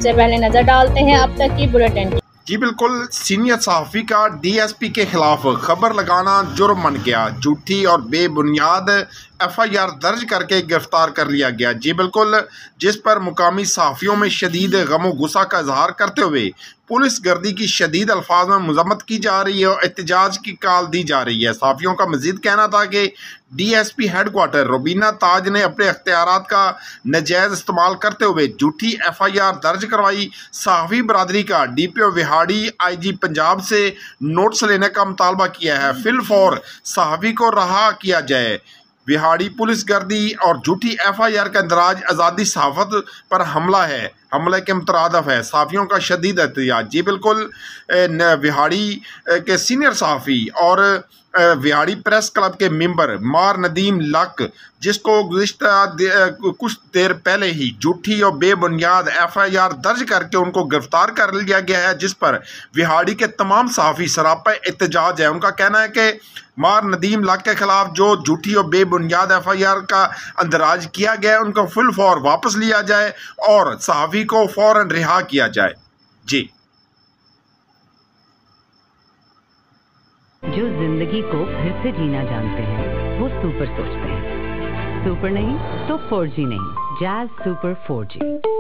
सबसे पहले नजर डालते हैं अब तक की बुलेटिन। जी बिल्कुल, सीनियर सहाफ़ी का डीएसपी के खिलाफ खबर लगाना जुर्म बन गया। झूठी और बेबुनियाद एफआईआर दर्ज करके गिरफ्तार कर लिया गया। जी बिल्कुल, जिस पर मुकामी सहाफ़ियों में शदीद गम गुस्सा का इजहार करते हुए पुलिस गर्दी की शदीद अल्फाज में मजम्मत की जा रही है और एहतजाज की कॉल दी जा रही है। सहाफ़ियों का मजीद कहना था कि डीएसपी हेडक्वार्टर रुबीना ताज ने अपने अख्तियारात का नाजायज़ इस्तेमाल करते हुए झूठी एफआईआर दर्ज करवाई। सहाफ़ी बरादरी का डीपीओ विहाड़ी आईजी पंजाब से नोट्स लेने का मुतालबा किया है। फिलफौर सहाफ़ी को रहा किया जाए। विहाड़ी पुलिस गर्दी और झूठी एफआईआर का इंदराज आज़ादी सहाफ़त पर हमला है, हमले के मुतरादफ है। सहाफ़ियों का शदीद एहतजाज। जी बिल्कुल, विहाड़ी के सीनियर सहाफ़ी और विहाड़ी प्रेस क्लब के मेंबर मार नदीम लक, जिसको गुज़िश्ता कुछ देर पहले ही झूठी और बेबुनियाद एफआईआर दर्ज करके उनको गिरफ्तार कर लिया गया है, जिस पर विहाड़ी के तमाम सहाफ़ी सरापा एहतजाज है। उनका कहना है कि मार नदीम लक के खिलाफ जो झूठी और बेबुनियाद एफआईआर का अंदराज किया गया है, उनको फुल फौर वापस लिया जाए और सहाफ़ी को फौरन रिहा किया जाए। जी, जो जिंदगी को फिर से जीना जानते हैं वो सुपर सोचते हैं। सुपर नहीं तो 4G नहीं, जैज़ सुपर 4G।